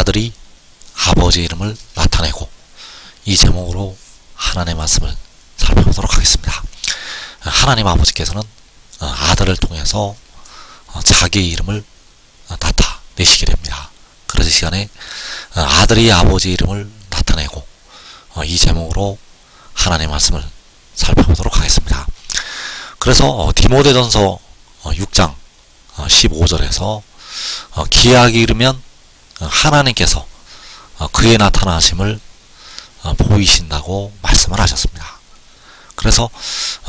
아들이 아버지 이름을 나타내고, 이 제목으로 하나님의 말씀을 살펴보도록 하겠습니다. 하나님 아버지께서는 아들을 통해서 자기의 이름을 나타내시게 됩니다. 그래서 이 시간에 아들이 아버지 이름을 나타내고, 이 제목으로 하나님의 말씀을 살펴보도록 하겠습니다. 그래서 디모데전서 6장 15절에서 기약이 이르면 하나님께서 그의 나타나심을 보이신다고 말씀을 하셨습니다. 그래서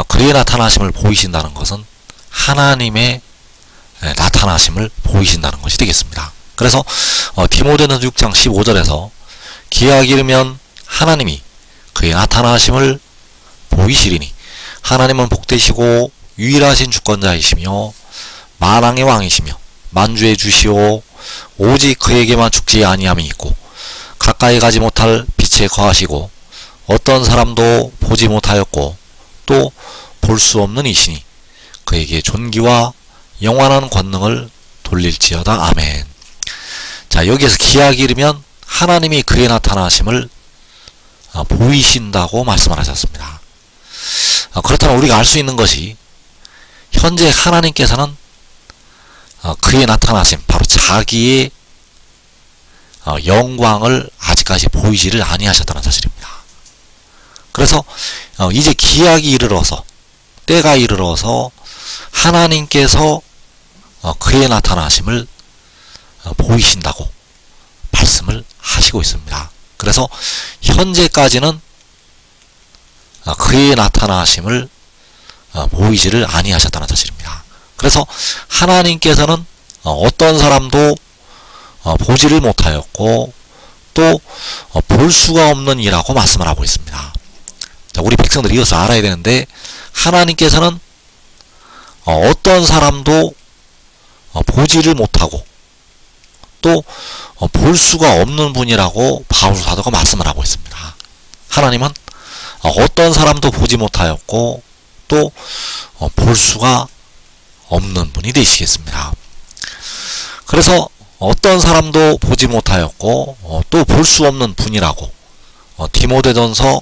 그의 나타나심을 보이신다는 것은 하나님의 나타나심을 보이신다는 것이 되겠습니다. 그래서 디모데전서 6장 15절에서 기약이 이르면 하나님이 그의 나타나심을 보이시리니 하나님은 복되시고 유일하신 주권자이시며 만왕의 왕이시며 만주의 주시오 오직 그에게만 죽지 아니함이 있고 가까이 가지 못할 빛에 거하시고 어떤 사람도 보지 못하였고 또 볼 수 없는 이시니 그에게 존귀와 영원한 권능을 돌릴지어다. 아멘. 자, 여기에서 기약이 이르면 하나님이 그의 나타나심을 보이신다고 말씀을 하셨습니다. 그렇다면 우리가 알 수 있는 것이 현재 하나님께서는 그의 나타나심, 바로 자기의 영광을 아직까지 보이지를 아니하셨다는 사실입니다. 그래서 이제 기약이 이르러서, 때가 이르러서 하나님께서 그의 나타나심을 보이신다고 말씀을 하시고 있습니다. 그래서 현재까지는 그의 나타나심을 보이지를 아니하셨다는 사실입니다. 그래서 하나님께서는 어떤 사람도 보지를 못하였고 또 볼 수가 없는 이라고 말씀을 하고 있습니다. 자, 우리 백성들이 이것을 알아야 되는데, 하나님께서는 어떤 사람도 보지를 못하고 또 볼 수가 없는 분이라고 바울 사도가 말씀을 하고 있습니다. 하나님은 어떤 사람도 보지 못하였고 또 볼 수가 없는 분이 되시겠습니다. 그래서 어떤 사람도 보지 못하였고 또 볼 수 없는 분이라고 디모데전서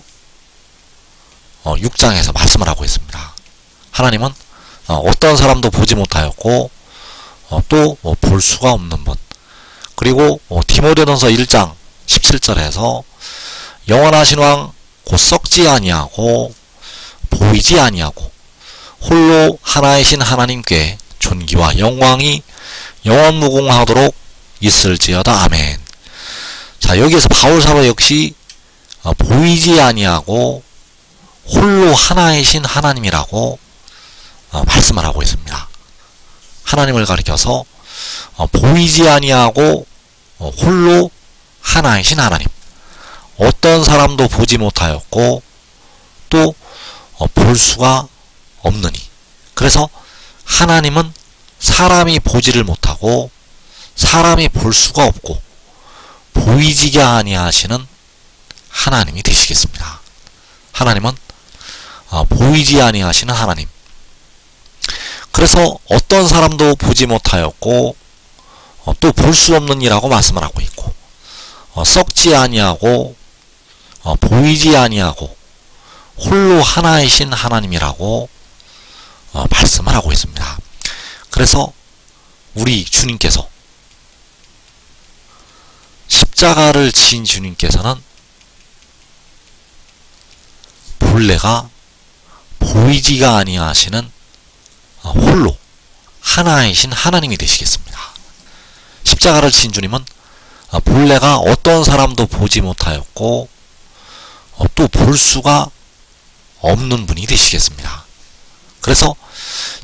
6장에서 말씀을 하고 있습니다. 하나님은 어떤 사람도 보지 못하였고 또 볼 수가 없는 분, 그리고 디모데전서 1장 17절에서 영원하신 왕 곧 썩지 아니하고 보이지 아니하고 홀로 하나이신 하나님께 존귀와 영광이 영원무궁하도록 있을지어다. 아멘. 자, 여기에서 바울 사도 역시 보이지 아니하고 홀로 하나이신 하나님이라고 말씀을 하고 있습니다. 하나님을 가리켜서 보이지 아니하고 홀로 하나이신 하나님, 어떤 사람도 보지 못하였고 또 볼 수가 없느니, 그래서 하나님은 사람이 보지를 못하고 사람이 볼 수가 없고 보이지게 아니하시는 하나님이 되시겠습니다. 하나님은 보이지 아니하시는 하나님, 그래서 어떤 사람도 보지 못하였고 또 볼 수 없는 이라고 말씀을 하고 있고, 썩지 아니하고 보이지 아니하고 홀로 하나이신 하나님이라고 말씀을 하고 있습니다. 그래서 우리 주님께서, 십자가를 지신 주님께서는 본래가 보이지가 아니하시는 홀로 하나이신 하나님이 되시겠습니다. 십자가를 지신 주님은 본래가 어떤 사람도 보지 못하였고 또 볼 수가 없는 분이 되시겠습니다. 그래서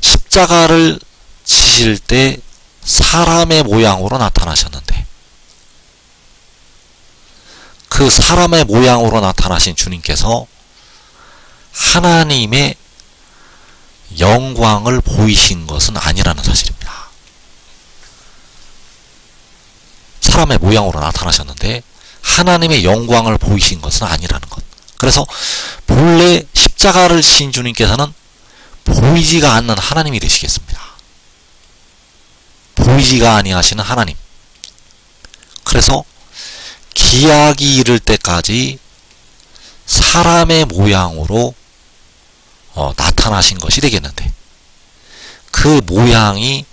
십자가를 지실 때 사람의 모양으로 나타나셨는데, 그 사람의 모양으로 나타나신 주님께서 하나님의 영광을 보이신 것은 아니라는 사실입니다. 사람의 모양으로 나타나셨는데 하나님의 영광을 보이신 것은 아니라는 것. 그래서 본래 십자가를 지신 주님께서는 보이지가 않는 하나님이 되시겠습니다. 보이지가 아니하시는 하나님. 그래서 기약이 이를 때까지 사람의 모양으로 나타나신 것이 되겠는데, 그 모양이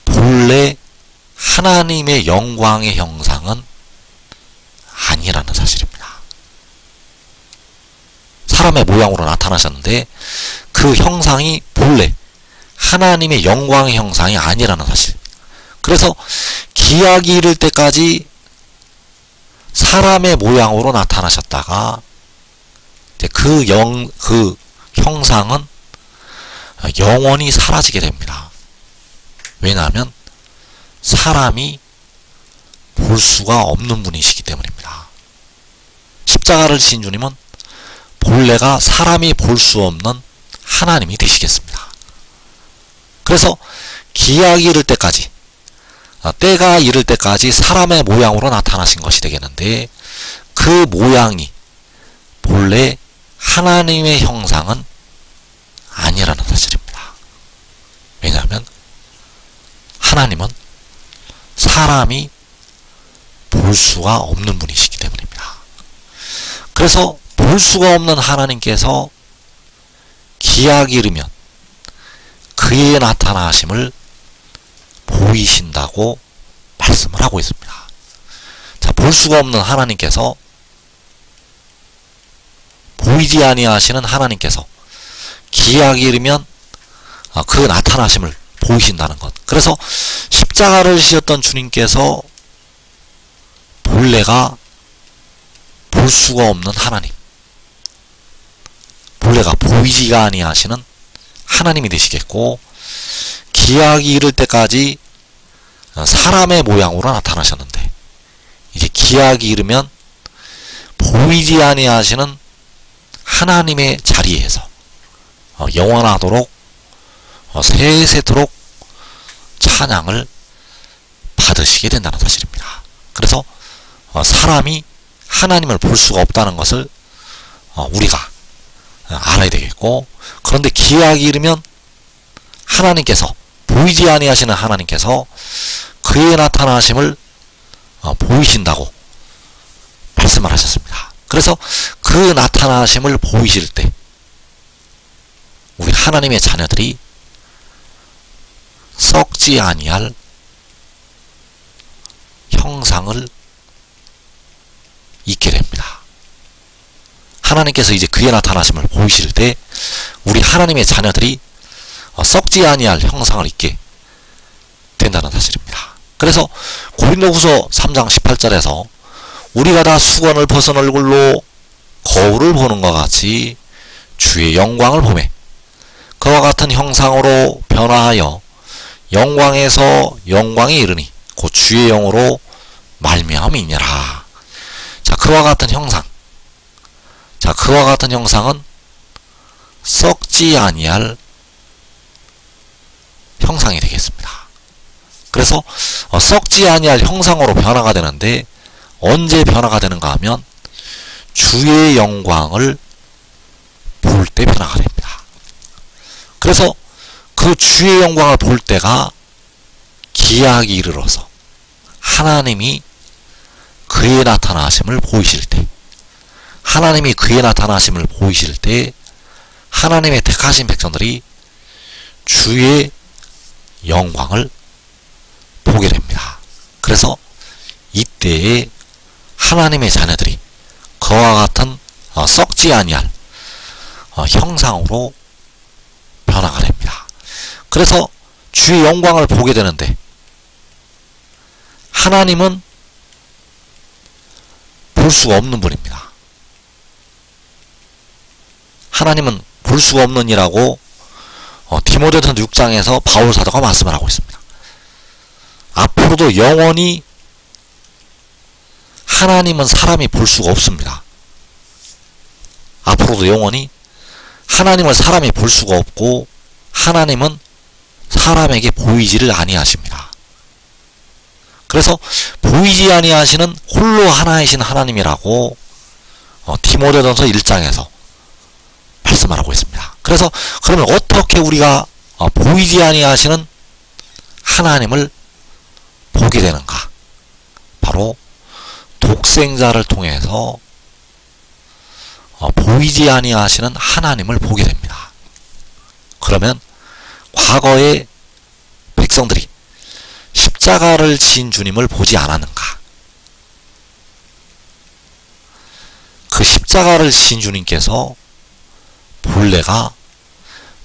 본래 하나님의 영광의 형상은 아니라는 사실입니다. 사람의 모양으로 나타나셨는데 그 형상이 본래 하나님의 영광의 형상이 아니라는 사실. 그래서 기약이 이를 때까지 사람의 모양으로 나타나셨다가 이제 그 형상은 영원히 사라지게 됩니다. 왜냐하면 사람이 볼 수가 없는 분이시기 때문입니다. 십자가를 지신 주님은 본래가 사람이 볼 수 없는 하나님이 되시겠습니다. 그래서 기약이 이를 때까지, 때가 이를 때까지 사람의 모양으로 나타나신 것이 되겠는데, 그 모양이 본래 하나님의 형상은 아니라는 사실입니다. 왜냐하면 하나님은 사람이 볼 수가 없는 분이시기 때문입니다. 그래서 볼 수가 없는 하나님께서 기약이 이르면 그의 나타나심을 보이신다고 말씀을 하고 있습니다. 자, 볼 수가 없는 하나님께서, 보이지 아니하시는 하나님께서 기약이 이르면 그 나타나심을 보이신다는 것. 그래서 십자가를 지셨던 주님께서 본래가 볼 수가 없는 하나님, 본래가 보이지가 아니하시는 하나님이 되시겠고, 기약이 이를 때까지 사람의 모양으로 나타나셨는데 이제 기약이 이르면 보이지 아니하시는 하나님의 자리에서 영원하도록 세세토록 찬양을 받으시게 된다는 사실입니다. 그래서 사람이 하나님을 볼 수가 없다는 것을 우리가 알아야 되겠고, 그런데 기약이 이르면 하나님께서, 보이지 아니하시는 하나님께서 그의 나타나심을 보이신다고 말씀을 하셨습니다. 그래서 그 나타나심을 보이실 때 우리 하나님의 자녀들이 썩지 아니할 형상을 잊게 됩니다. 하나님께서 이제 그의 나타나심을 보이실 때 우리 하나님의 자녀들이 썩지 아니할 형상을 잊게 된다는 사실입니다. 그래서 고린도후서 3장 18절에서 우리가 다 수건을 벗은 얼굴로 거울을 보는 것 같이 주의 영광을 보매 그와 같은 형상으로 변화하여 영광에서 영광에 이르니 곧 주의 영으로 말미암이니라. 자, 그와 같은 형상. 자, 그와 같은 형상은 썩지 아니할 형상이 되겠습니다. 그래서 썩지 아니할 형상으로 변화가 되는데 언제 변화가 되는가 하면 주의 영광을 볼 때 변화가 됩니다. 그래서 그 주의 영광을 볼 때가 기약이 이르러서 하나님이 그의 나타나심을 보이실 때, 하나님이 그의 나타나심을 보이실 때 하나님의 택하신 백성들이 주의 영광을 보게 됩니다. 그래서 이때에 하나님의 자녀들이 그와 같은 썩지 아니할 형상으로 변화가 됩니다. 그래서 주의 영광을 보게 되는데 하나님은 볼 수가 없는 분입니다. 하나님은 볼 수가 없는 이라고 디모데전서 6장에서 바울 사도가 말씀을 하고 있습니다. 앞으로도 영원히 하나님은 사람이 볼 수가 없습니다. 앞으로도 영원히 하나님을 사람이 볼 수가 없고 하나님은 사람에게 보이지를 아니하십니다. 그래서 보이지 아니하시는 홀로 하나이신 하나님이라고 디모데전서 1장에서 말씀을 하고 있습니다. 그래서 그러면 어떻게 우리가 보이지 아니하시는 하나님을 보게 되는가? 바로 독생자를 통해서 보이지 아니하시는 하나님을 보게 됩니다. 그러면 과거의 백성들이 십자가를 지신 주님을 보지 않았는가? 그 십자가를 지신 주님께서 본래가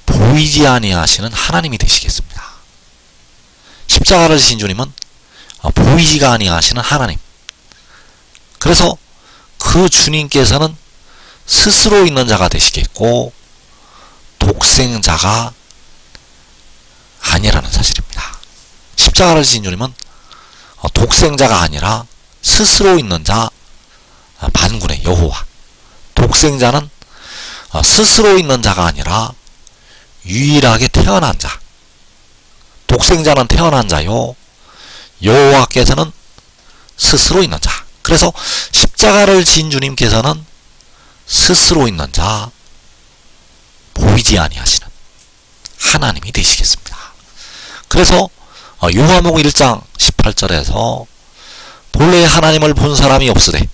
보이지 아니하시는 하나님이 되시겠습니다. 십자가를 지신 주님은 보이지가 아니하시는 하나님. 그래서 그 주님께서는 스스로 있는 자가 되시겠고 독생자가 아니라는 사실입니다. 십자가를 지신 주님은 독생자가 아니라 스스로 있는 자, 만군의 여호와. 독생자는 스스로 있는 자가 아니라 유일하게 태어난 자. 독생자는 태어난 자요, 여호와께서는 스스로 있는 자. 그래서 십자가를 지신 주님께서는 스스로 있는 자, 보이지 아니하시는 하나님이 되시겠습니다. 그래서 요한복음 1장 18절에서 본래 하나님을 본 사람이 없으되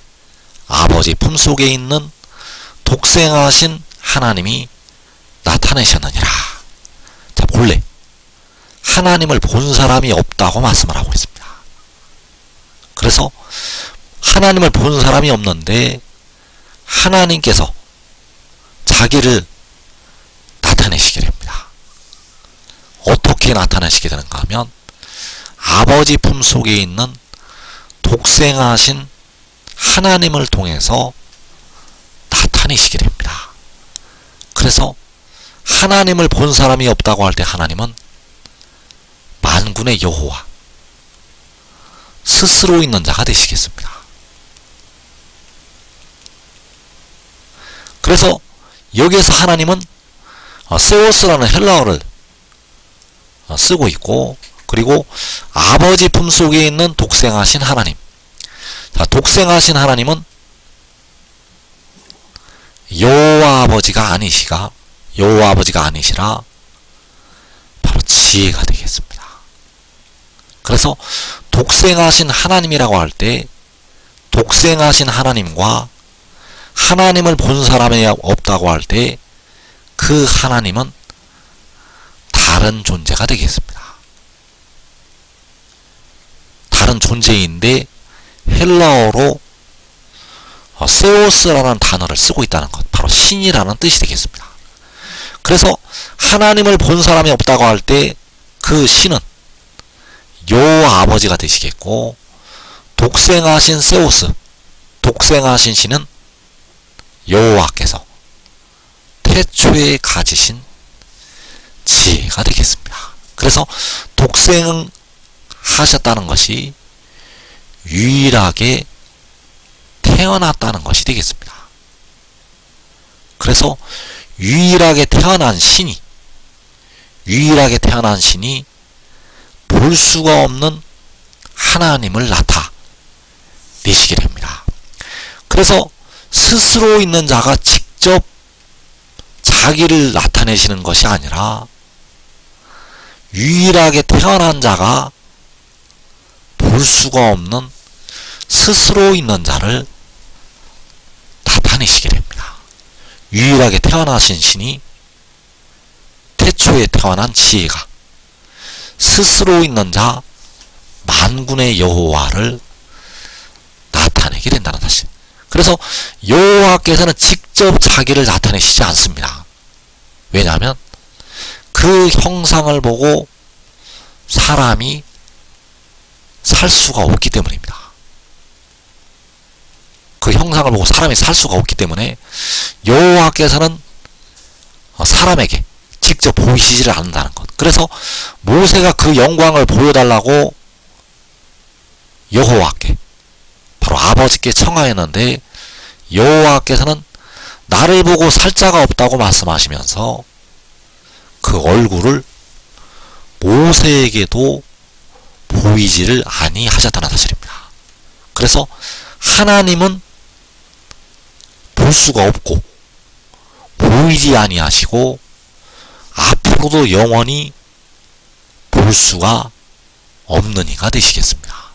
아버지 품속에 있는 독생하신 하나님이 나타내셨느니라. 자, 본래 하나님을 본 사람이 없다고 말씀을 하고 있습니다. 그래서 하나님을 본 사람이 없는데 하나님께서 자기를 나타내시게 됩니다. 어떻게 나타내시게 되는가 하면 아버지 품속에 있는 독생하신 하나님을 통해서 나타내시게 됩니다. 그래서 하나님을 본 사람이 없다고 할 때 하나님은 만군의 여호와, 스스로 있는 자가 되시겠습니다. 그래서 여기에서 하나님은 세오스라는 헬라어를 쓰고 있고, 그리고 아버지 품속에 있는 독생하신 하나님. 자, 독생하신 하나님은 여호와 아버지가 아니시라 바로 지혜가 되겠습니다. 그래서 독생하신 하나님이라고 할 때 독생하신 하나님과 하나님을 본 사람이 없다고 할 때 그 하나님은 다른 존재가 되겠습니다. 다른 존재인데 헬라어로 세오스라는 단어를 쓰고 있다는 것, 바로 신이라는 뜻이 되겠습니다. 그래서 하나님을 본 사람이 없다고 할 때 그 신은 여호와 아버지가 되시겠고, 독생하신 세오스, 독생하신 신은 여호와께서 태초에 가지신 지혜가 되겠습니다. 그래서 독생하셨다는 것이 유일하게 태어났다는 것이 되겠습니다. 그래서 유일하게 태어난 신이 볼 수가 없는 하나님을 나타내시게 됩니다. 그래서 스스로 있는 자가 직접 자기를 나타내시는 것이 아니라 유일하게 태어난 자가 볼 수가 없는 스스로 있는 자를 나타내시게 됩니다. 유일하게 태어나신 신이 태초에 태어난 지혜가 스스로 있는 자 만군의 여호와를 나타내게 된다는 사실. 그래서 여호와께서는 직접 자기를 나타내시지 않습니다. 왜냐하면 그 형상을 보고 사람이 살 수가 없기 때문입니다. 그 형상을 보고 사람이 살 수가 없기 때문에 여호와께서는 사람에게 직접 보이시지를 않는다는 것. 그래서 모세가 그 영광을 보여달라고 여호와께, 바로 아버지께 청하였는데 여호와께서는 나를 보고 살 자가 없다고 말씀하시면서 그 얼굴을 모세에게도 보이지를 아니하셨다는 사실입니다. 그래서 하나님은 볼 수가 없고 보이지 아니하시고 앞으로도 영원히 볼 수가 없는 이가 되시겠습니다.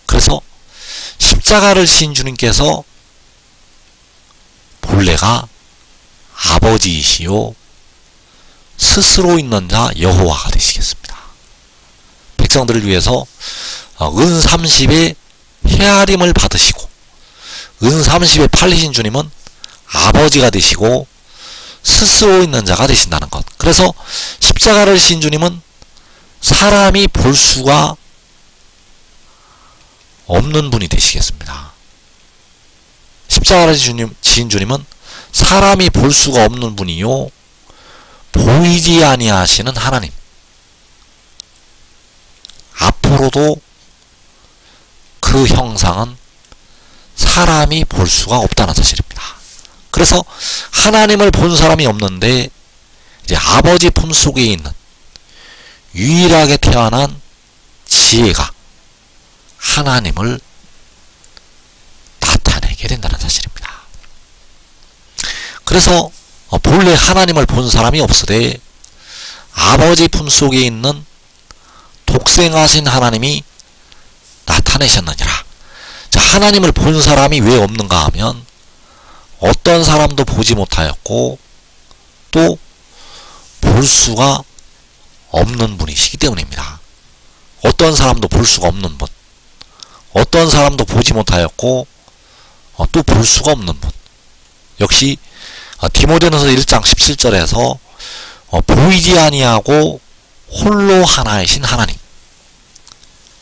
그래서 십자가를 지신 주님께서 본래가 아버지이시요 스스로 있는 자 여호와가 되시겠습니다. 백성들을 위해서 은 30의 헤아림을 받으시고 은 30에 팔리신 주님은 아버지가 되시고 스스로 있는 자가 되신다는 것. 그래서 십자가를 지신 주님은 사람이 볼 수가 없는 분이 되시겠습니다. 십자가를 지신 주님은 사람이 볼 수가 없는 분이요 보이지 아니하시는 하나님. 앞으로도 그 형상은 사람이 볼 수가 없다는 사실입니다. 그래서 하나님을 본 사람이 없는데 이제 아버지 품속에 있는 유일하게 태어난 지혜가 하나님을 나타내게 된다는 사실입니다. 그래서 본래 하나님을 본 사람이 없으되 아버지 품속에 있는 독생하신 하나님이 나타내셨느니라. 자, 하나님을 본 사람이 왜 없는가 하면 어떤 사람도 보지 못하였고 또 볼 수가 없는 분이시기 때문입니다. 어떤 사람도 볼 수가 없는 분, 어떤 사람도 보지 못하였고 또 볼 수가 없는 분. 역시 디모데전서 1장 17절에서 보이지 아니하고 홀로 하나이신 하나님.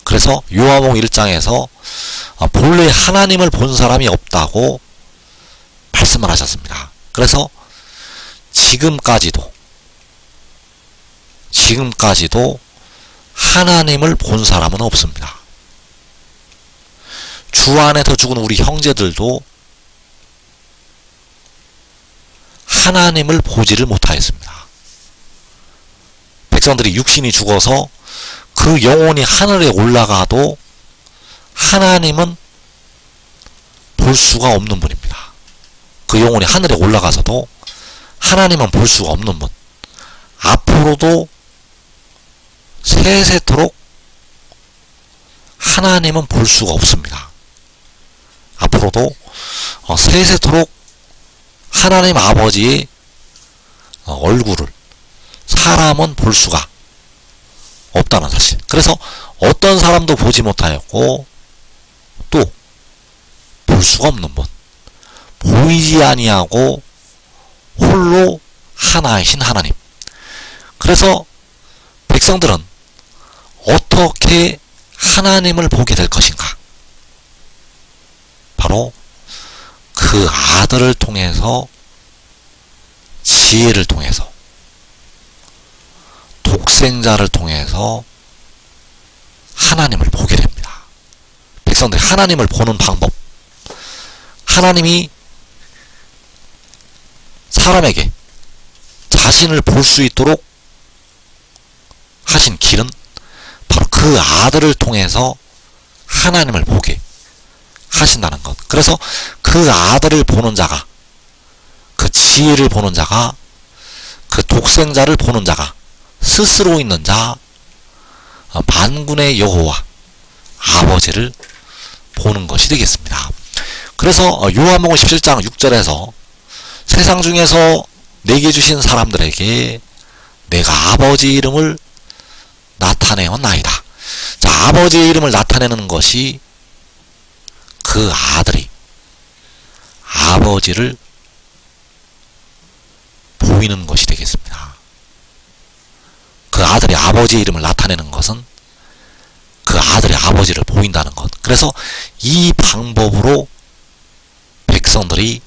그래서 요한복음 1장에서 본래 하나님을 본 사람이 없다고 말씀을 하셨습니다. 그래서 지금까지도 하나님을 본 사람은 없습니다. 주 안에서 죽은 우리 형제들도 하나님을 보지를 못하였습니다. 백성들이 육신이 죽어서 그 영혼이 하늘에 올라가도 하나님은 볼 수가 없는 분입니다. 그 영혼이 하늘에 올라가서도 하나님은 볼 수가 없는 분. 앞으로도 세세토록 하나님은 볼 수가 없습니다. 앞으로도 세세토록 하나님 아버지의 얼굴을 사람은 볼 수가 없다는 사실. 그래서 어떤 사람도 보지 못하였고 또 볼 수가 없는 분, 보이지 아니하고 홀로 하나이신 하나님. 그래서 백성들은 어떻게 하나님을 보게 될 것인가? 바로 그 아들을 통해서, 지혜를 통해서, 독생자를 통해서 하나님을 보게 됩니다. 백성들이 하나님을 보는 방법, 하나님이 사람에게 자신을 볼 수 있도록 하신 길은 바로 그 아들을 통해서 하나님을 보게 하신다는 것. 그래서 그 아들을 보는 자가, 그 지혜를 보는 자가, 그 독생자를 보는 자가, 스스로 있는 자, 만군의 여호와 아버지를 보는 것이 되겠습니다. 그래서 요한복음 17장 6절에서 세상 중에서 내게 주신 사람들에게 내가 아버지 이름을 나타내었나이다. 자, 아버지의 이름을 나타내는 것이 그 아들이 아버지를 보이는 것이 되겠습니다. 그 아들이 아버지의 이름을 나타내는 것은 그 아들의 아버지를 보인다는 것. 그래서 이 방법으로 백성들이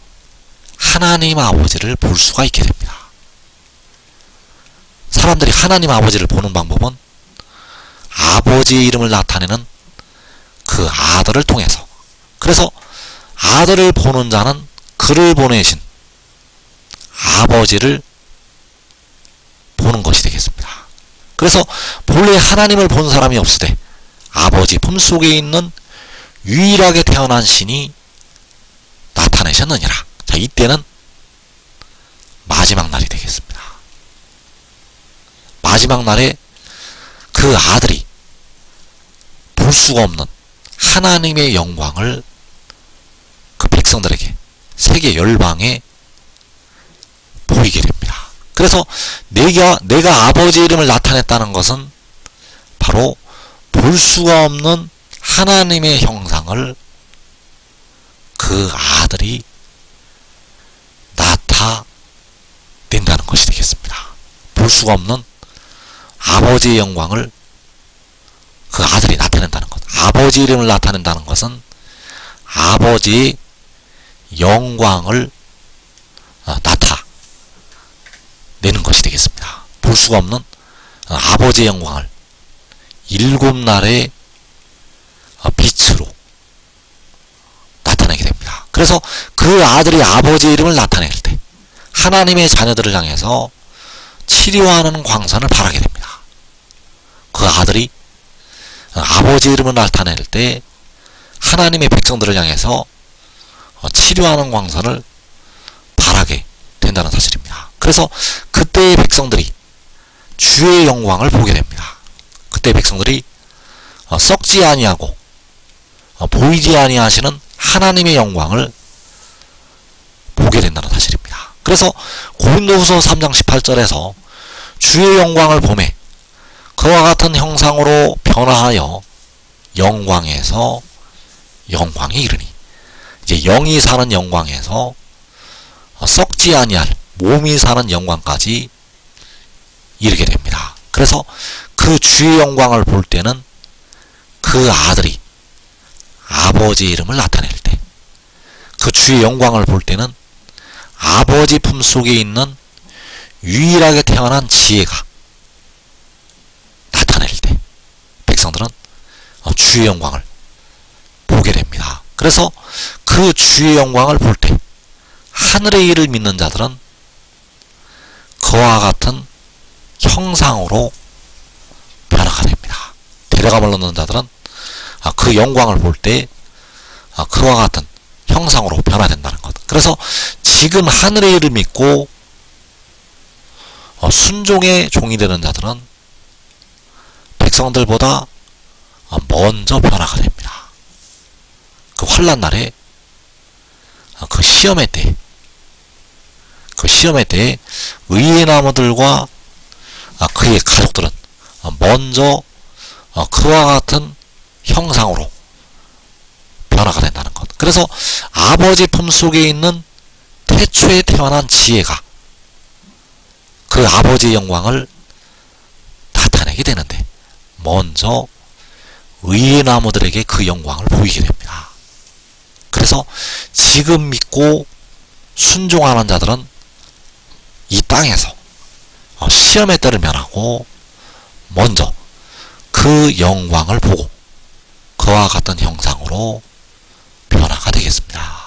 하나님 아버지를 볼 수가 있게 됩니다. 사람들이 하나님 아버지를 보는 방법은 아버지의 이름을 나타내는 그 아들을 통해서. 그래서 아들을 보는 자는 그를 보내신 아버지를 보는 것이 되겠습니다. 그래서 본래 하나님을 본 사람이 없으되 아버지 품속에 있는 유일하게 태어난 신이 나타내셨느니라. 자, 이때는 마지막 날이 되겠습니다. 마지막 날에 그 아들이 볼 수가 없는 하나님의 영광을 백성들에게, 세계 열방에 보이게 됩니다. 그래서 내가 아버지 이름을 나타냈다는 것은 바로 볼 수가 없는 하나님의 형상을 그 아들이 나타낸다는 것이 되겠습니다. 볼 수가 없는 아버지의 영광을 그 아들이 나타낸다는 것. 아버지 이름을 나타낸다는 것은 아버지의 영광을 나타내는 것이 되겠습니다. 볼 수가 없는 아버지의 영광을 일곱 날의 빛으로 나타내게 됩니다. 그래서 그 아들이 아버지의 이름을 나타낼 때 하나님의 자녀들을 향해서 치료하는 광선을 발하게 됩니다. 그 아들이 아버지 이름을 나타낼 때 하나님의 백성들을 향해서 치료하는 광선을 발하게 된다는 사실입니다. 그래서 그때의 백성들이 주의 영광을 보게 됩니다. 그때 백성들이 썩지 아니하고 보이지 아니하시는 하나님의 영광을 보게 된다는 사실입니다. 그래서 고린도후서 3장 18절에서 주의 영광을 보매 그와 같은 형상으로 변화하여 영광에서 영광에 이르니, 이제 영이 사는 영광에서 썩지 아니할 몸이 사는 영광까지 이르게 됩니다. 그래서 그 주의 영광을 볼 때는 그 아들이 아버지 이름을 나타낼 때, 그 주의 영광을 볼 때는 아버지 품속에 있는 유일하게 태어난 지혜가 나타낼 때 백성들은 주의 영광을 보게 됩니다. 그래서 그 주의 영광을 볼 때 하늘의 일을 믿는 자들은 그와 같은 형상으로 변화가 됩니다. 데려감을 얻는 자들은 그 영광을 볼 때 그와 같은 형상으로 변화된다는 것. 그래서 지금 하늘의 일을 믿고 순종의 종이 되는 자들은 백성들보다 먼저 변화가 됩니다. 그 환난 날에 그 시험의 때에 의의 나무들과 그의 가족들은 먼저 그와 같은 형상으로 변화가 된다는 것. 그래서 아버지 품속에 있는 태초에 태어난 지혜가 그 아버지의 영광을 나타내게 되는데 먼저 의의 나무들에게 그 영광을 보이게 됩니다. 그래서 지금 믿고 순종하는 자들은 이 땅에서 시험의 때를 면하고 먼저 그 영광을 보고 그와 같은 형상으로 변화가 되겠습니다.